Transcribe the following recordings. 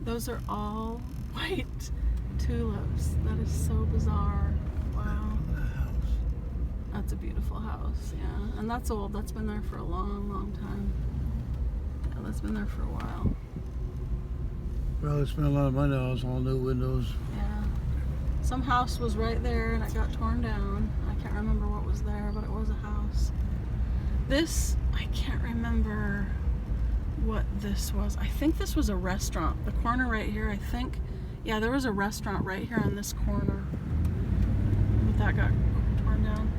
Those are all white tulips. That is so bizarre. Wow. That's a beautiful house, yeah. And that's old. That's been there for a long, long time. Yeah, that's been there for a while. Probably spent a lot of money on all new windows. Yeah. Some house was right there and it got torn down. I can't remember what was there, but it was a house. This, I can't remember what this was. I think this was a restaurant. The corner right here, I think. Yeah, there was a restaurant right here on this corner. But that got torn down.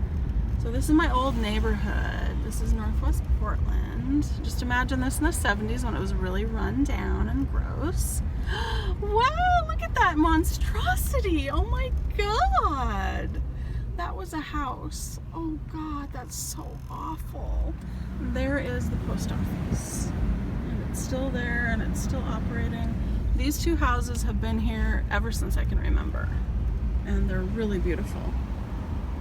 So this is my old neighborhood. This is Northwest Portland. Just imagine this in the 70s when it was really run down and gross. Wow, look at that monstrosity. Oh my God. That was a house. Oh God, that's so awful. There is the post office. And it's still there and it's still operating. These two houses have been here ever since I can remember. And they're really beautiful.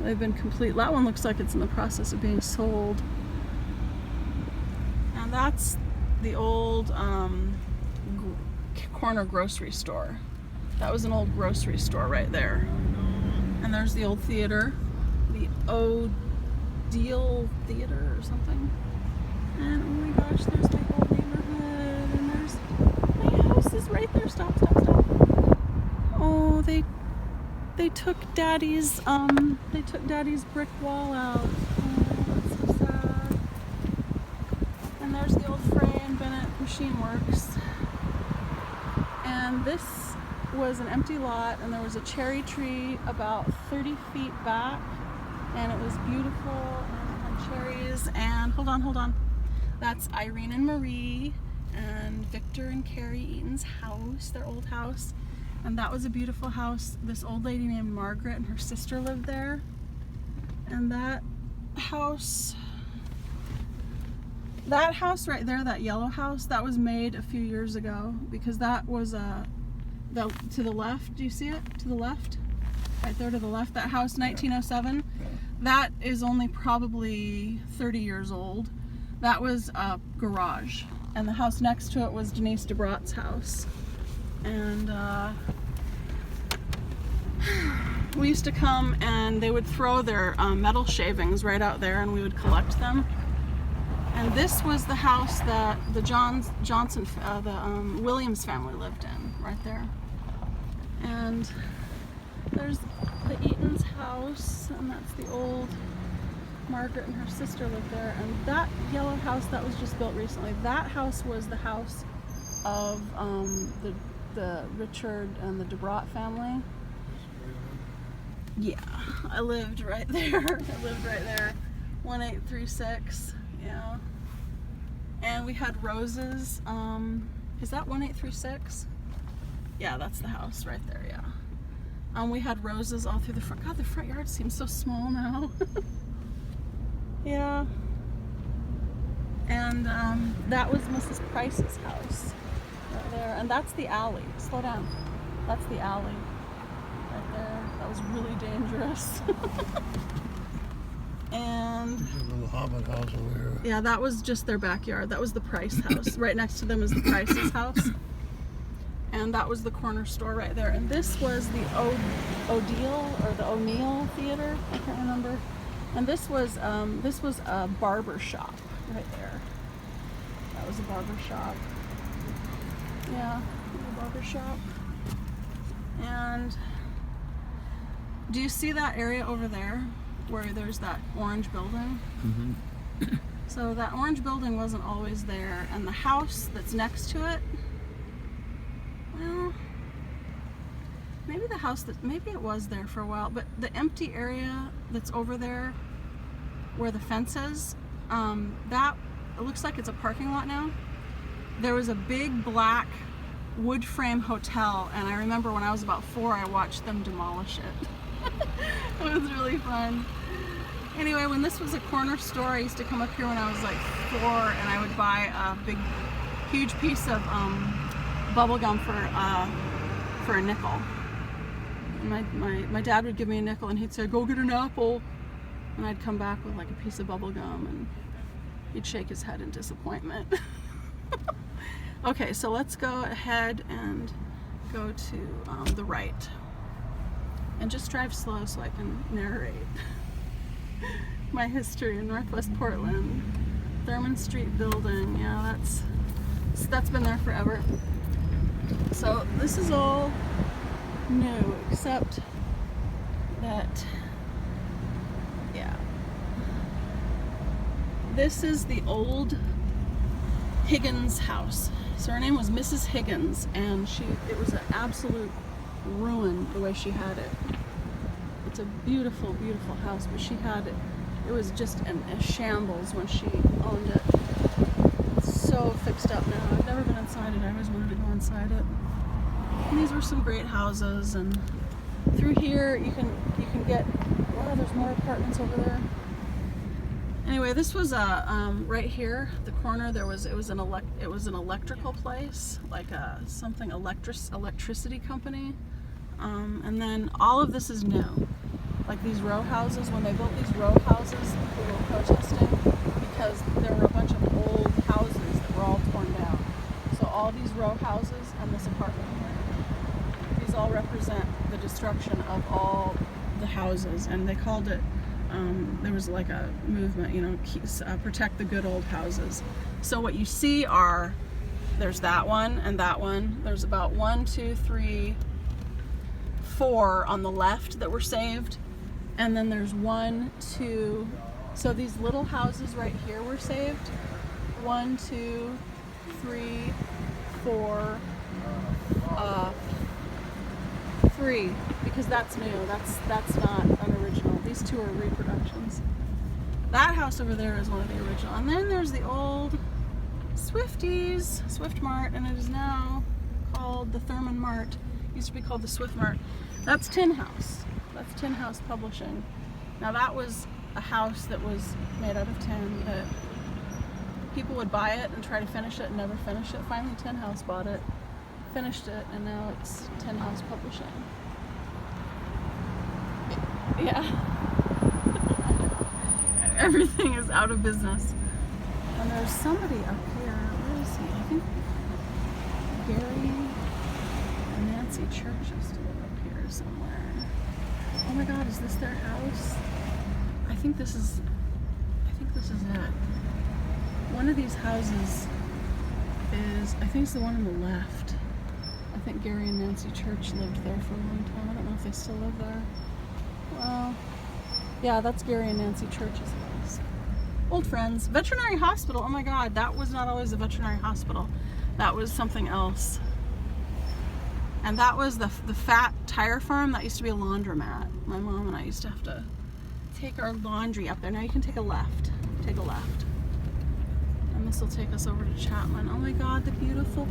They've been complete. That one looks like it's in the process of being sold. And that's the old corner grocery store. That was an old grocery store right there. And there's the old theater, the O'Deal Theater or something. And oh my gosh, there's my whole neighborhood. And there's my house is right there. Stop, stop, stop. Oh, they took Daddy's brick wall out. Oh, that's so sad. And there's the old Frey and Bennett Machine Works. And this was an empty lot, and there was a cherry tree about 30 feet back, and it was beautiful, and it had cherries. And hold on. That's Irene and Marie and Victor and Carrie Eaton's house, their old house. And that was a beautiful house. This old lady named Margaret and her sister lived there. And that house right there, that yellow house, that was made a few years ago, because that was to the left. Do you see it? To the left? Right there to the left. That house, 1907. That is only probably 30 years old. That was a garage. And the house next to it was Denise Dubrat's house. And we used to come and they would throw their metal shavings right out there, and we would collect them. And this was the house that the Williams family lived in, right there. And there's the Eaton's house, and that's the old Margaret and her sister lived there. And that yellow house that was just built recently, that house was the house of the Richard and the Dubrat family. Yeah, I lived right there. 1836. Yeah. And we had roses. Is that 1836? Yeah, that's the house right there, yeah. We had roses all through the front. God, the front yard seems so small now. Yeah. And that was Mrs. Price's house right there. And that's the alley. Slow down. That's the alley right there. That was really dangerous. And There's a little hobbit house over here. yeah, that was just their backyard. That was the Price house. Right next to them is the Price's house. And that was the corner store right there. And this was the O'Deal or the O'Neill Theater. I can't remember. And this was a barber shop right there. That was a barber shop. Yeah, a barber shop. And do you see that area over there where there's that orange building? Mm-hmm. So that orange building wasn't always there, and the house that's next to it, well, maybe it was there for a while, but the empty area that's over there where the fence is, that it looks like it's a parking lot now. There was a big black wood frame hotel, and I remember when I was about 4, I watched them demolish it. It was really fun. Anyway, when this was a corner store, I used to come up here when I was like 4, and I would buy a big, huge piece of bubble gum for a nickel. My dad would give me a nickel, and he'd say, "Go get an apple," and I'd come back with like a piece of bubble gum, and he'd shake his head in disappointment. Okay, so let's go ahead and go to the right. And just drive slow so I can narrate my history in Northwest Portland. Thurman Street building, yeah, that's been there forever. So this is all new, except that, yeah. This is the old Higgins house. So her name was Mrs. Higgins, and it was an absolute ruin the way she had it. It's a beautiful, beautiful house, but she had it. It was just a shambles when she owned it. It's so fixed up now. I've never been inside it. I always wanted to go inside it. And these were some great houses, and through here you can get. Wow, there's more apartments over there. Anyway, this was right here, the corner. It was an electrical place, like something electricity company. And then all of this is new. Like these row houses, when they built these row houses, people were protesting because there were a bunch of old houses that were all torn down. So all these row houses and this apartment here, these all represent the destruction of all the houses, and they called it, there was like a movement, you know, protect the good old houses. So what you see are, there's that one and that one. There's about 1, 2, 3, 4 on the left that were saved, and then there's 1, 2. So these little houses right here were saved. 1, 2, 3, 4, 3, because that's new. That's not an original. These two are reproductions. That house over there is one of the original, and then there's the old Swifties, Swift Mart, and it is now called the Thurman Mart. It used to be called the Swift Mart. That's Tin House. That's Tin House Publishing. Now that was a house that was made out of tin, that people would buy it and try to finish it and never finish it. Finally Tin House bought it, finished it, and now it's Tin House Publishing. Yeah. Everything is out of business. And there's somebody up here. Where is he? I think Gary and Nancy Church used to live up here somewhere. Oh my God, is this their house? I think this is it. One of these houses is, I think it's the one on the left. I think Gary and Nancy Church lived there for a long time. I don't know if they still live there. Well, yeah, that's Gary and Nancy Church's house. Old friends. Veterinary hospital. Oh my God, that was not always a veterinary hospital. That was something else. And that was the fat tire farm. That used to be a laundromat. My mom and I used to have to take our laundry up there. Now you can take a left. Take a left. And this will take us over to Chapman. Oh my God, the beautiful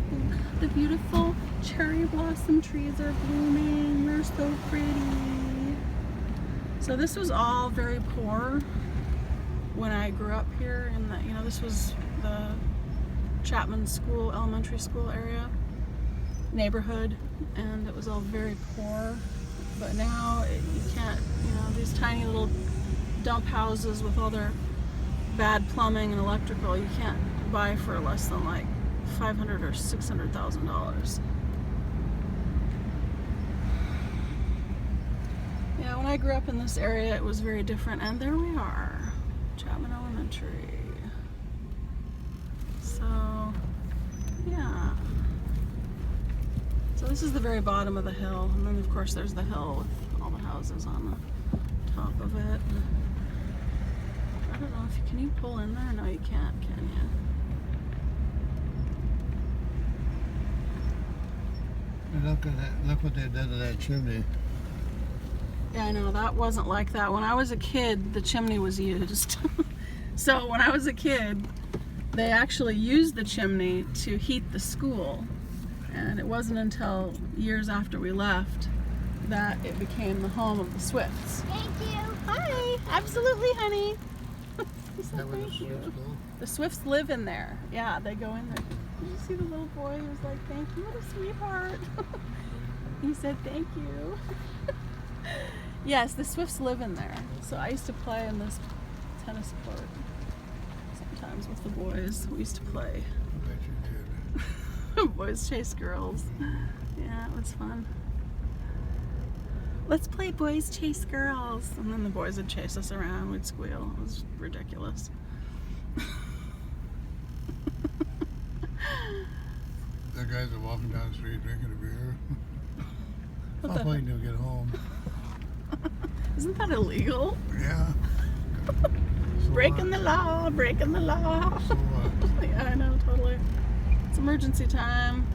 cherry blossom trees are blooming. They're so pretty. So this was all very poor when I grew up here, and this was the Chapman School, elementary school area, neighborhood, and it was all very poor. But now you can't, these tiny little dump houses with all their bad plumbing and electrical, you can't buy for less than like $500,000 or $600,000. Yeah, when I grew up in this area, it was very different, and there we are, Chapman Elementary. So, yeah. So this is the very bottom of the hill, and then of course there's the hill with all the houses on the top of it. I don't know if can you pull in there? No, you can't, can you? And look at that! Look what they did to that chimney. Yeah, I know, that wasn't like that. When I was a kid, the chimney was used. So when I was a kid, they actually used the chimney to heat the school. And it wasn't until years after we left that it became the home of the Swifts. Thank you. Hi, absolutely, honey. That was a Swift school? The Swifts live in there. Yeah, they go in there. Did you see the little boy who was like, thank you, what a sweetheart. He said, thank you. Yes, the Swifts live in there. So I used to play in this tennis court sometimes with the boys. We used to play. I bet you did. Boys chase girls. Yeah, it was fun. Let's play boys chase girls. And then the boys would chase us around. We'd squeal. It was ridiculous. That guys are walking down the street drinking a beer. What I'm waiting to get home. Isn't that illegal? Yeah. So Breaking the law, breaking the law. So what? Yeah, I know, totally. It's emergency time.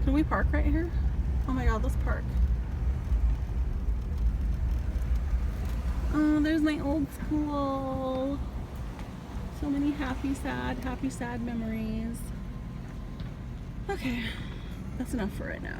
Can we park right here? Oh my god, let's park. Oh, there's my old school. So many happy, sad memories. Okay, that's enough for right now.